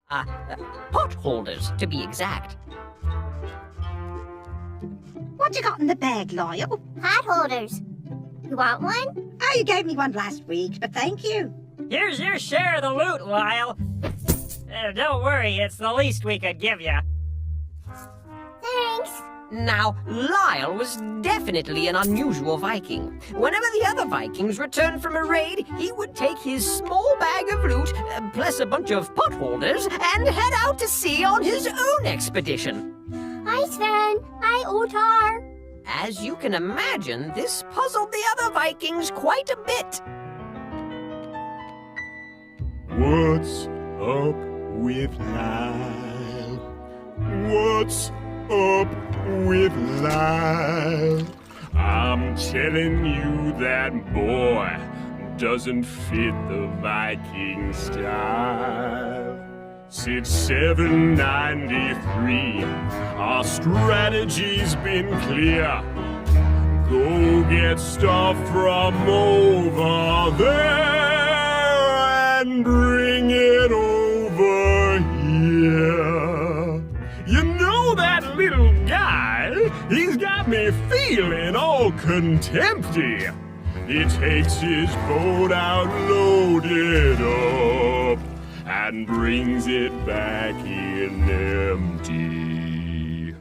Pot holders, to be exact. What you got in the bag, Lyle? Pot holders. You want one? Oh, you gave me one last week, but thank you. Here's your share of the loot, Lyle. Don't worry, it's the least we could give you. Thanks. Now, Lyle was definitely an unusual Viking. Whenever the other Vikings returned from a raid, he would take his small bag of loot, plus a bunch of pot holders, and head out to sea on his own expedition. Hi, Sven. Hi, Otar. As you can imagine, this puzzled the other Vikings quite a bit. What's up with Lyle? What's up with Lyle? I'm telling you, that boy doesn't fit the Viking style. Since 793, our strategy's been clear. Go get stuff from over there and bring it over here. You know that little guy? He's got me feeling all contempty. He takes his boat out loaded up and brings it back in empty.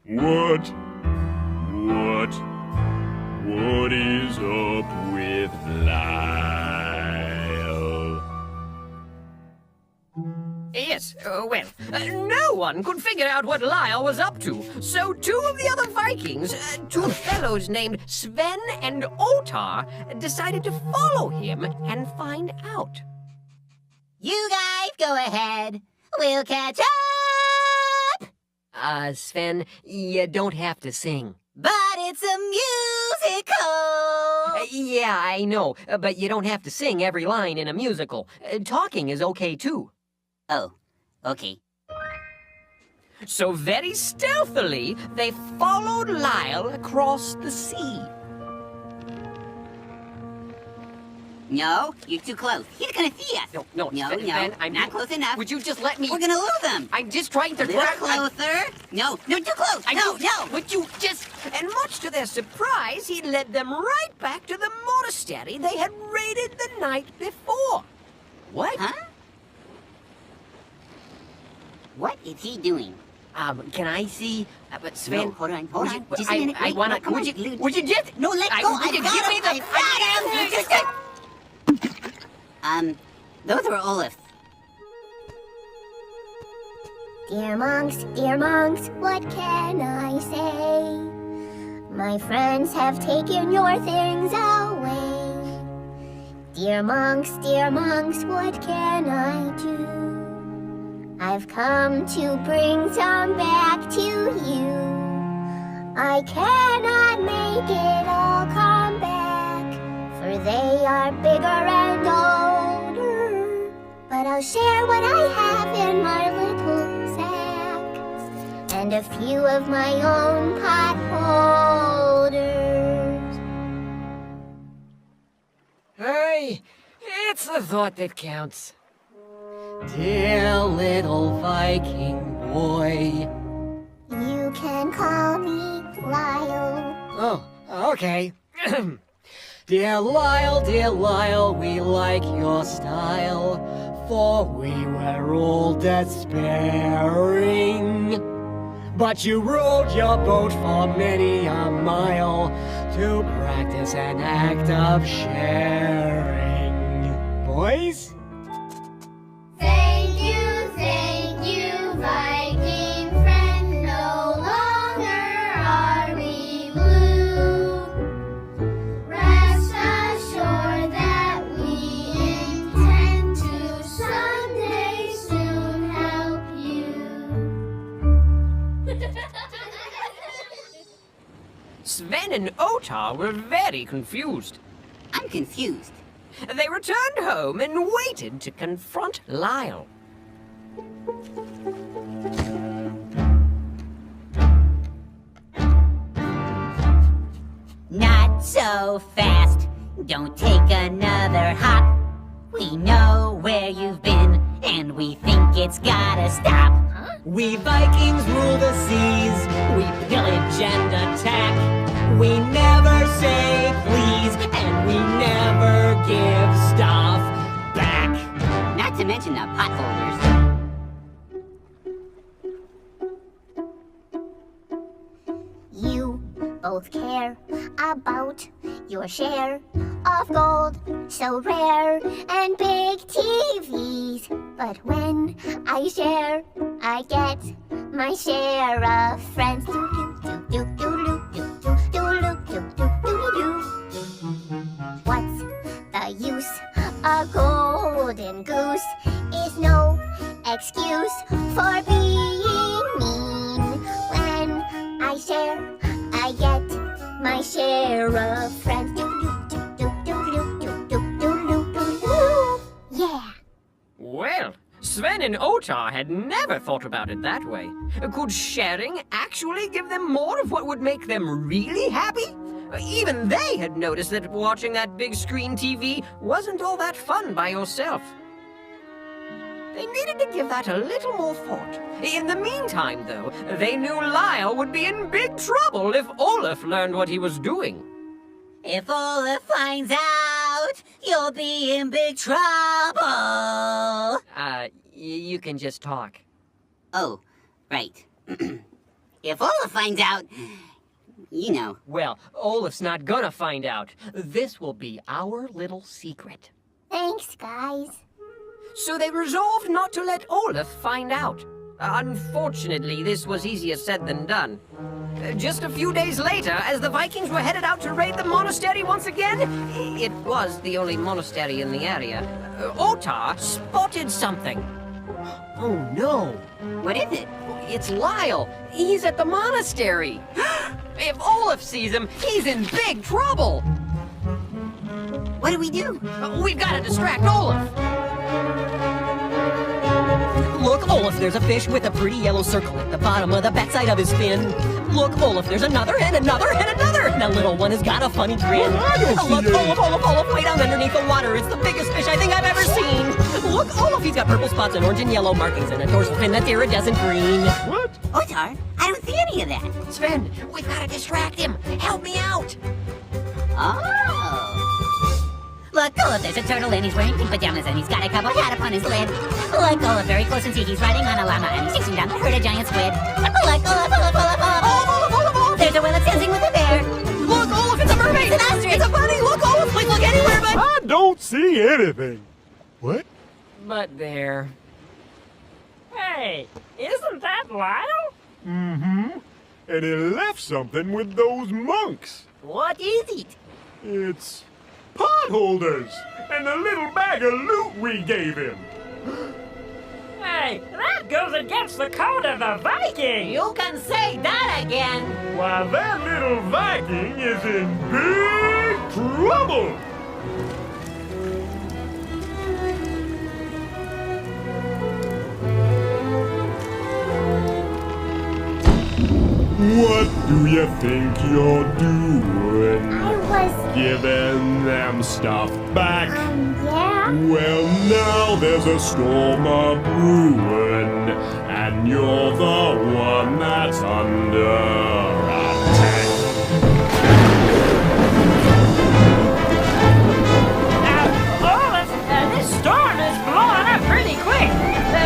What is up with Lyle? Yes, no one could figure out what Lyle was up to. So two of the other Vikings, two fellows named Sven and Otar, decided to follow him and find out. You guys go ahead. We'll catch up. Sven, you don't have to sing. But it's a musical. Yeah, I know, but you don't have to sing every line in a musical. Talking is okay, too. Oh, okay. So very stealthily, they followed Lyle across the sea. No, you're too close. He's gonna see us. No, Sven, I'm not close enough. Would you just let me... We're gonna lose him. I'm just trying to... A little closer. No, too close. No. Would you just... And much to their surprise, he led them right back to the monastery they had raided the night before. What? Huh? What is he doing? Can I see? But Sven... No, hold on. Just a minute. I wanna... Come on. Would you just... No, let go. I got him. Those were Olaf's. Dear monks, what can I say? My friends have taken your things away. Dear monks, what can I do? I've come to bring some back to you. I cannot make it all come back, for they are bigger and older. But I'll share what I have in my little sack, and a few of my own pot holders. Hey, it's the thought that counts. Dear little Viking boy. You can call me Lyle. Oh, okay. Dear Lyle, we like your style, for we were all despairing. But you rowed your boat for many a mile to practice an act of sharing. Boys? Thank you, Viking friend. No longer are we blue. Rest assured that we intend to someday soon help you. Sven and Otar were very confused. I'm confused. They returned home and waited to confront Lyle. Not so fast. Don't take another hop. We know where you've been, and and we think it's gotta stop. We Vikings rule the seas. We pillage and attack. We never say please, and we never give stuff back. Not to mention the potholders. You both care about your share of gold, so rare and big TVs. But when I share, I get my share of friends. What's the use? A golden goose is no excuse for being mean. When I share, I get my share of friends. Yeah. Well, Sven and Otar had never thought about it that way. Could sharing actually give them more of what would make them really happy? Even they had noticed that watching that big screen TV wasn't all that fun by yourself. They needed to give that a little more thought. In the meantime, though, they knew Lyle would be in big trouble if Olaf learned what he was doing. If Olaf finds out, you'll be in big trouble. You can just talk. Oh, right. If Olaf finds out, you know. Well, Olaf's not gonna find out. This will be our little secret. Thanks, guys. So they resolved not to let Olaf find out. Unfortunately, this was easier said than done. Just a few days later, as the Vikings were headed out to raid the monastery once again, it was the only monastery in the area, Otar spotted something. Oh no! What is it? It's Lyle! He's at the monastery! If Olaf sees him, he's in big trouble! What do we do? We've got to distract Olaf! Look, Olaf, there's a fish with a pretty yellow circle at the bottom of the backside of his fin. Look, Olaf, there's another and another and another! And that little one has got a funny grin. Look, Olaf, way down underneath the water. It's the biggest fish I think I've ever seen. Look, Olaf, he's got purple spots and orange and yellow markings and a dorsal fin that's iridescent green. What? Otar, I don't see any of that. Sven, we've got to distract him. Help me out. Oh. Look, Olaf, there's a turtle and he's wearing pink pajamas and he's got a cowboy hat upon his lid. Look, Olaf, very close and see he's riding on a llama and he's chasing down the herd of giant squid. Look, Olaf. There's a whale that's dancing with a bear. Look, Olaf, it's a mermaid. It's an ostrich. It's a bunny. Look, Olaf, please look anywhere but... I don't see anything. What? But there. Hey, isn't that Lyle? Mm-hmm. And he left something with those monks. What is it? It's potholders and the little bag of loot we gave him. Hey, that goes against the code of the Viking! You can say that again. Why, that little Viking is in big trouble. What do you think you're doing? I was, Giving them stuff back. yeah. Well, now there's a storm of ruin, and you're the one that's under attack. Olaf, this storm is blowing up pretty quick.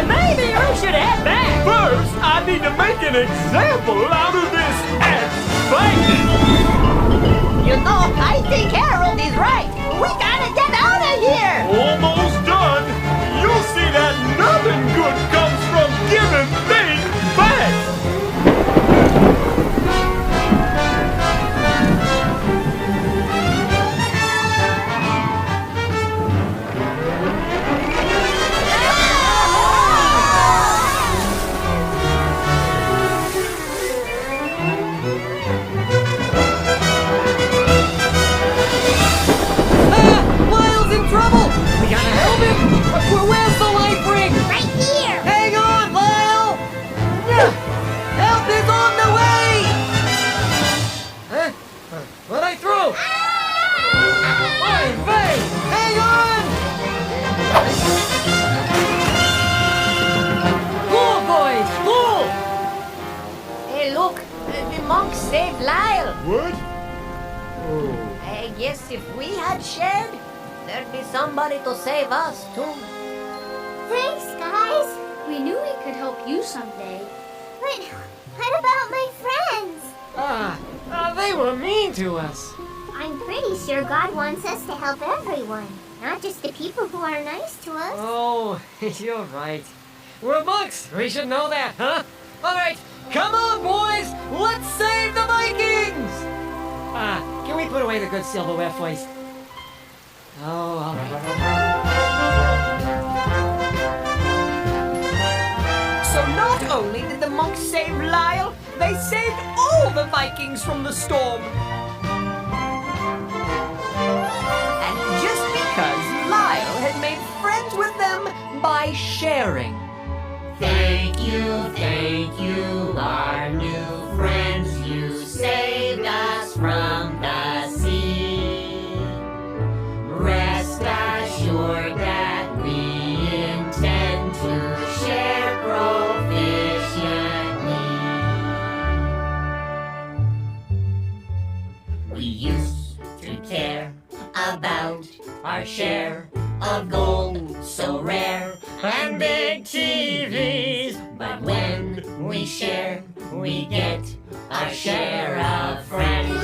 Maybe we should head back. First, I need to make an example out of this ant-fighting. You know, I think Harold is right. We gotta get out of here. Almost done. You'll see that nothing good comes from giving things back. saved Lyle. What? Oh. I guess if we had shared, there'd be somebody to save us, too. Thanks, guys. We knew we could help you someday. But what about my friends? They were mean to us. I'm pretty sure God wants us to help everyone, not just the people who are nice to us. Oh, you're right. We're monks. We should know that, huh? All right, come on, boys. Let's save the Vikings. Can we put away the good silverware first? Oh, all right. So not only did the monks save Lyle, they saved all the Vikings from the storm. And just because Lyle had made friends with them by sharing. Thank you, our new friends. You saved us from the sea. Rest assured that we intend to share proficiently. We used to care about our share of gold so rare and big TVs. But when we share, we get our share of friends.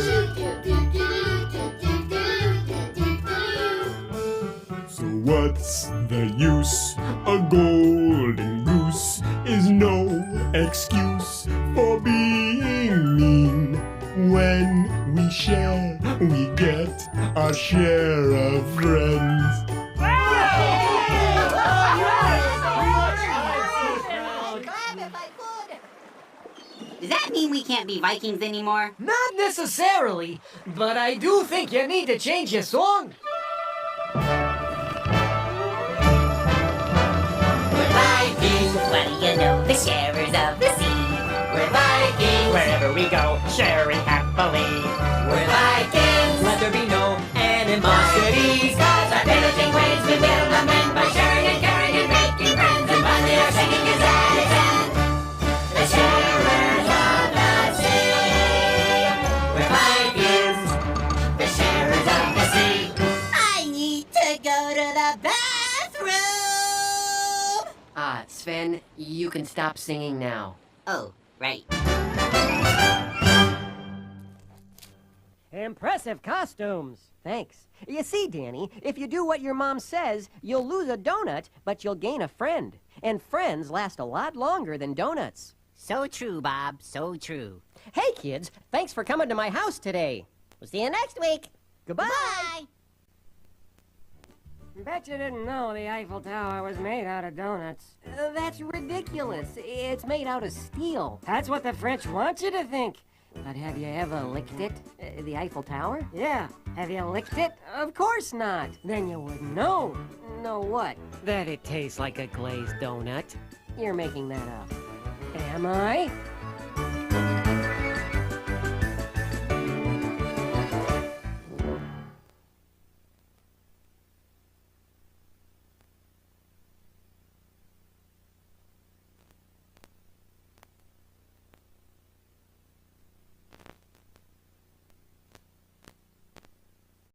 So what's the use? A golden goose is no excuse for being mean. When we share, we get our share of friends. Does that mean we can't be Vikings anymore? Not necessarily, but I do think you need to change your song. We're Vikings, what do you know? The sharers of the sea. We're Vikings, Wherever we go, sharing happily. we're Vikings. Let there be no Animosities, cause our pillaging ways we will amend by sharing and caring and making friends. And finally our singing is at its end. The sharers of the sea. We're Vikings, the sharers of the sea. I need to go to the bathroom. Sven, you can stop singing now. Oh, right. Impressive costumes. Thanks. You see, Danny, if you do what your mom says, you'll lose a donut, but you'll gain a friend. And friends last a lot longer than donuts. So true, Bob, so true. Hey, kids, thanks for coming to my house today. We'll see you next week. Goodbye. Bye. Bet you didn't know the Eiffel Tower was made out of donuts. That's ridiculous. It's made out of steel. That's what the French want you to think. But have you ever licked it? The Eiffel Tower? Yeah, have you licked it? Of course not. Then you would know. Know what? That it tastes like a glazed donut. You're making that up. Am I?